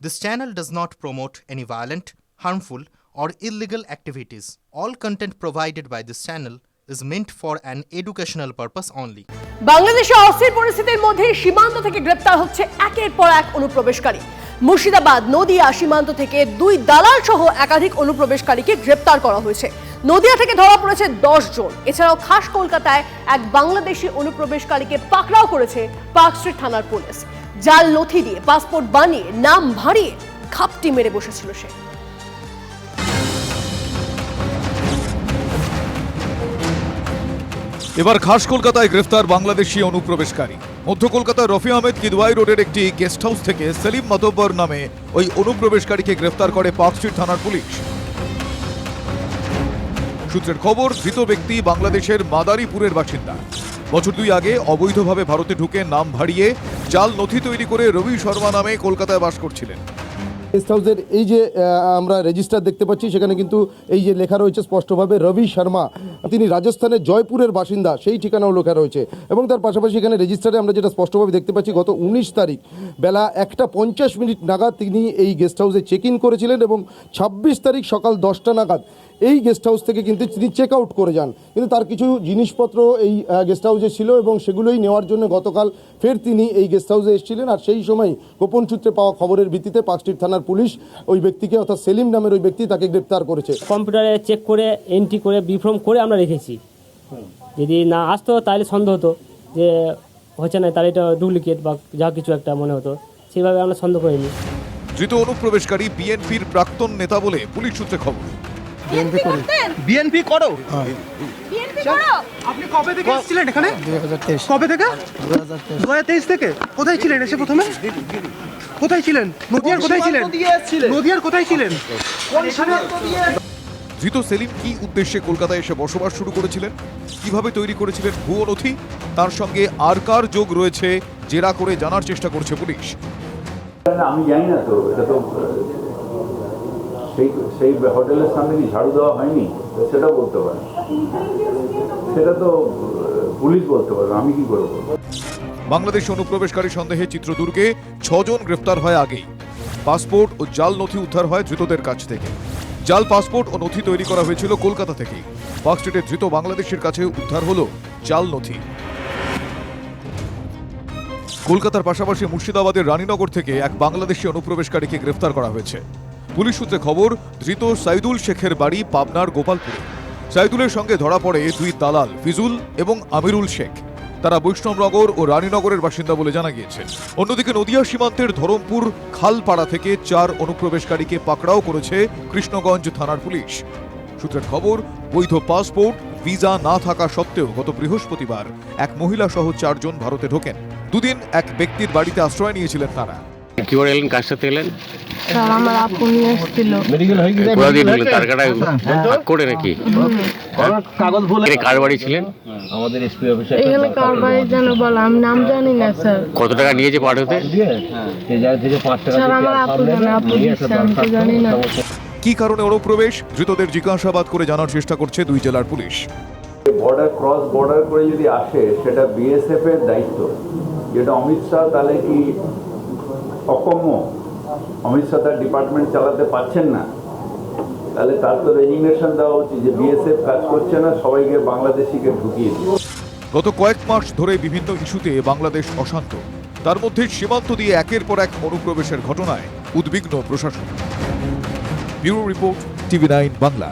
This channel does not promote any violent, harmful, or illegal activities. All content provided by this channel is meant for an educational purpose only. বাংলাদেশে অস্থির পরিস্থিতির মধ্যে সীমান্ত থেকে গ্রেপ্তার হচ্ছে একের পর এক অনুপ্রবেশকারী। মুর্শিদাবাদ নদিয়া সীমান্ত থেকে 2 দালাল সহ একাধিক অনুপ্রবেশকারীকে গ্রেপ্তার করা হয়েছে। নদিয়া থেকে ধরা পড়েছে 10 জন। এছাড়াও খাস কলকাতায় এক বাংলাদেশি অনুপ্রবেশকারীকে পাকড়াও করেছে পার্ক স্ট্রিট থানার পুলিশ। জাল নথি দিয়ে পাসপোর্ট বানিয়ে নাম ভাড়িয়ে খাপটি মেরে বসেছিল সে। এবার খাস কলকাতায় গ্রেফতার বাংলাদেশি অনুপ্রবেশকারী। মধ্য কলকাতার রফি আহমেদ কিদওয়াই রোডের একটি গেস্ট হাউস থেকে সেলিম মাতব্বর নামে ওই অনুপ্রবেশকারীকে গ্রেফতার করে পার্ক স্ট্রিট থানার পুলিশ। সূত্রের খবর, ধৃত ব্যক্তি বাংলাদেশের মাদারীপুরের বাসিন্দা। বছর 2 আগে অবৈধভাবে ভারতে ঢুকে নাম ভাড়িয়ে জাল নথি তৈরি করে রবি শর্মা নামে কলকাতায় বাস করছিলেন। গেস্ট হাউসের এই যে আমরা রেজিস্টার দেখতে পাচ্ছি, সেখানে কিন্তু এই যে লেখা রয়েছে স্পষ্টভাবে রবি শর্মা, তিনি রাজস্থানের জয়পুরের বাসিন্দা, সেই ঠিকানাও লেখা রয়েছে। এবং তার পাশাপাশি এখানে রেজিস্টারে আমরা যেটা স্পষ্টভাবে দেখতে পাচ্ছি, গত 19 তারিখ বেলা 1:50 নাগাদ তিনি এই গেস্ট হাউসে চেক ইন করেছিলেন এবং 26 তারিখ সকাল 10টা নাগাদ এই গেস্ট হাউস থেকে কিন্তু তিনি চেক আউট করে যান। কিন্তু তার কিছু জিনিসপত্র এই গেস্ট হাউসে ছিল এবং সেগুলোই নেওয়ার জন্য গতকাল ফের তিনি এই গেস্ট হাউসে এসেছিলেন। আর সেই সময় গোপন সূত্রে পাওয়া খবরের ভিত্তিতে পার্ক স্ট্রিট থানার পুলিশ ওই ব্যক্তিকে, অর্থাৎ সেলিম নামের ওই ব্যক্তি, তাকে গ্রেপ্তার করেছে। কম্পিউটারে চেক করে এন্ট্রি করে বিফর্ম করে আমরা রেখেছি। যদি না আসতো তাহলে সন্দেহ হতো যে হচ্ছে না, তাহলে এটা ডুপ্লিকেট বা যা কিছু একটা মনে হতো, সেইভাবে আমরা সন্দেহ করিনি। ধৃত অনুপ্রবেশকারী বিএনপির প্রাক্তন নেতা বলে পুলিশ সূত্রে খবর। বিএনপি করো? আপনি কবে থেকে এসেছিলেন এখানে? 2023। কবে থেকে? 2023 থেকে। কোথায় ছিলেন এসে প্রথমে? কোথায় ছিলেন? নদিয়ার কোথায় ছিলেন? নদিয়ার কোথায় ছিলেন? ধৃত সেলিম কি উদ্দেশ্যে কলকাতায় এসে বসবাস শুরু করেছিলেন, কিভাবে তৈরি করেছিলেন ভুয়ো নথি, তার সঙ্গে আর কার যোগ রয়েছে জেরা করে জানার চেষ্টা করছে পুলিশ। আমি জানি না, তো এটা তো সেই হোটেলের সামনে কি ঝাড়ু দেওয়া হয়নি, সেটা বলতে পারে, সেটা তো পুলিশ বলতে পারবে, আমি কি করবো। বাংলাদেশ অনুপ্রবেশকারী সন্দেহে চিত্রদুর্গে 6 জন গ্রেফতার হয় আগেই। পাসপোর্ট ও জাল নথি উদ্ধার হয় ধৃতদের কাছ থেকে। জাল পাসপোর্ট ও নথি তৈরি করা হয়েছিল কলকাতা থেকেই। পার্ক স্ট্রিটে ধৃত বাংলাদেশের কাছে উদ্ধার হলো জাল নথি। কলকাতার পাশাপাশি মুর্শিদাবাদের রানীনগর থেকে এক বাংলাদেশি অনুপ্রবেশকারীকে গ্রেফতার করা হয়েছে। পুলিশ সূত্রে খবর, ধৃত সাইদুল শেখের বাড়ি পাবনার গোপালপুরে। সাইদুলের সঙ্গে ধরা পড়ে 2 দালাল ফিজুল এবং আমিরুল শেখ। তারা বৈষ্ণবনগর ও রানীনগরের বাসিন্দা বলে জানা গিয়েছে। অন্যদিকে নদিয়া সীমান্তের ধরমপুর খালপাড়া থেকে 4 অনুপ্রবেশকারীকে পাকড়াও করেছে কৃষ্ণগঞ্জ থানার পুলিশ। সূত্রের খবর, বৈধ পাসপোর্ট ভিসা না থাকা সত্ত্বেও গত বৃহস্পতিবার এক মহিলা সহ 4 জন ভারতে ঢোকেন। 2 দিন এক ব্যক্তির বাড়িতে আশ্রয় নিয়েছিলেন তারা। কি করে এলেন, কার সাথে এলেন? স্যার, আমার আপু নিয়ে এসেছিল। কোথা দিয়ে ঢুকলেন? তার কাটা করে নাকি? কাগজ ভুলে। কার বাড়ি ছিলেন? আমাদের এসপি অফিসে। এখানে কার বাড়ি যেন বল, আমি নাম জানি না স্যার। কত টাকা নিয়েছে পাঠাতে? স্যার, আমার আপু জানে, আপু দিচ্ছে, আমি তো জানি না। কি কারণে অনুপ্রবেশ, ধৃতদের জিজ্ঞাসাবাদ করে জানার চেষ্টা করছে 2 জেলার পুলিশ। বর্ডার ক্রস বর্ডার করে যদি আসে, সেটা বিএসএফ এর দায়িত্ব। যেটা অমিত শাহ, তাহলে কি অকম্য? অমিত শাহ তার ডিপার্টমেন্ট চালাতে পারছেন না, তাহলে তার তো রেজিগনেশন দেওয়া উচিত যে বিএসএফ কাজ করছে না, সবাইকে বাংলাদেশিকে ঢুকিয়ে দিল। গত কয়েক মাস ধরে বিভিন্ন ইস্যুতে বাংলাদেশ অশান্ত। তার মধ্যে সীমান্ত দিয়ে একের পর এক অনুপ্রবেশের ঘটনায় উদ্বিগ্ন প্রশাসন। Bureau report, TV9 Bangla.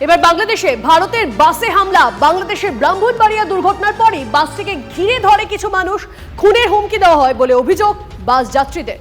এবার বাংলাদেশে ভারতের বাসে হামলা। বাংলাদেশের ব্রাহ্মণবাড়িয়া দুর্ঘটনার পরই বাসটিকে ঘিরে ধরে কিছু মানুষ, খুনের হুমকি দেওয়া হয় বলে অভিযোগ বাস যাত্রীদের।